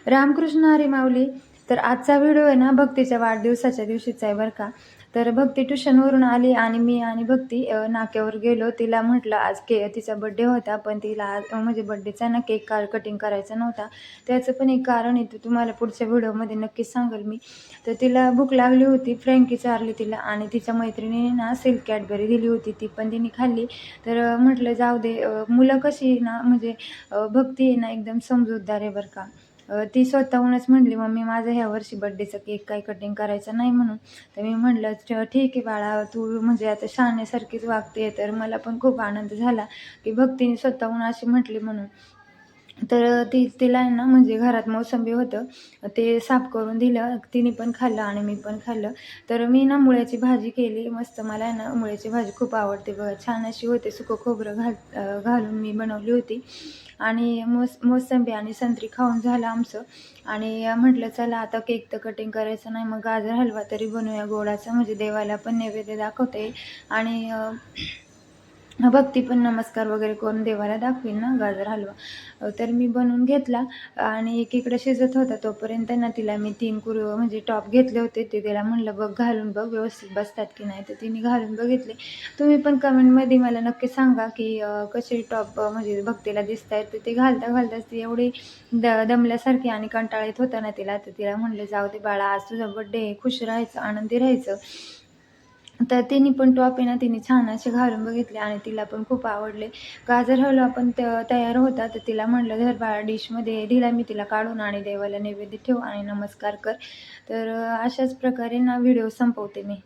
रामकृष्ण हरी माऊली. तर आजचा व्हिडिओ आहे ना, भक्तीच्या वाढदिवसाच्या दिवशीचा आहे बरं का. तर भक्ती ट्युशनवरून आली आणि मी आणि भक्ती नाक्यावर गेलो. तिला म्हटलं आज तिचा बर्थडे होता, पण तिला आज म्हणजे बर्थडेचा ना केक कटिंग करायचा नव्हता. त्याचं पण एक कारण आहे, ते तुम्हाला पुढच्या व्हिडिओमध्ये नक्कीच सांगेल मी. तर तिला भूक लागली होती, फ्रँकी चारली तिला आणि तिच्या मैत्रिणीने ना सिल्क कॅडबरी दिली होती, ती पण तिने खाल्ली. तर म्हटलं जाऊ दे. मुलं कशी ना म्हणजे भक्ती आहे ना एकदम समजूतदार आहे बरं का. ती स्वतःहूनच म्हटली, "मम्मी माझं ह्या वर्षी बर्थडेचा केक काही कटिंग करायचं नाही" म्हणून. तर मी म्हटलं, ठीक आहे बाळा, तू म्हणजे आता शहाण्यासारखीच वागते." तर मला पण खूप आनंद झाला, की भक्तीने स्वतःहून अशी म्हटली म्हणून. तर तिला आहे ना म्हणजे घरात मोसंबी होतं, ते साफ करून दिलं. तिने पण खाल्लं आणि मी पण खाल्लं. तर मी ना मुळ्याची भाजी केली मस्त. मला आहे ना मुळ्याची भाजी खूप आवडते बघा. छान अशी होते. सुकं खोबरं घालून मी बनवली होती. आणि मोसंबी आणि संत्री खाऊन झालं आमचं. आणि म्हटलं चला आता केक तर कटिंग करायचं नाही, मग गाजर हलवा तरी बनवूया गोडाचा, म्हणजे देवाला पण नैवेद्य दाखवता येईल आणि भक्ती पण नमस्कार वगैरे करून देवाला दाखवील ना गाजर हलवा. तर मी बनवून घेतला आणि एकीकडे शिजत होता तोपर्यंत ना तिला मी 3 म्हणजे टॉप घेतले होते. ते तिला म्हणलं बघ घालून बघ व्यवस्थित बसतात की नाही. तर तिने घालून बघितले. तुम्ही पण कमेंटमध्ये मला नक्की सांगा की कसे टॉप म्हणजे भक्तीला दिसतायत. तर ते घालताच ती एवढी दमल्यासारखी आणि कंटाळा येत होता ना तिला. तर तिला म्हणलं जाऊ दे बाळा, आज तुझा बर्थडे आहे, खुश राहायचं, आनंदी राहायचं. तर तिने पण टॉप आहे ना, तिने छान असे घालून बघितले आणि तिला पण खूप आवडले. गाजर हलवा पण तयार होता. तर तिला म्हटलं धर बाळा डिशमध्ये, दिला मी तिला काढून आणि देवाला नैवेद्य ठेव आणि नमस्कार कर. तर अशाच प्रकारे ना व्हिडिओ संपवते मी.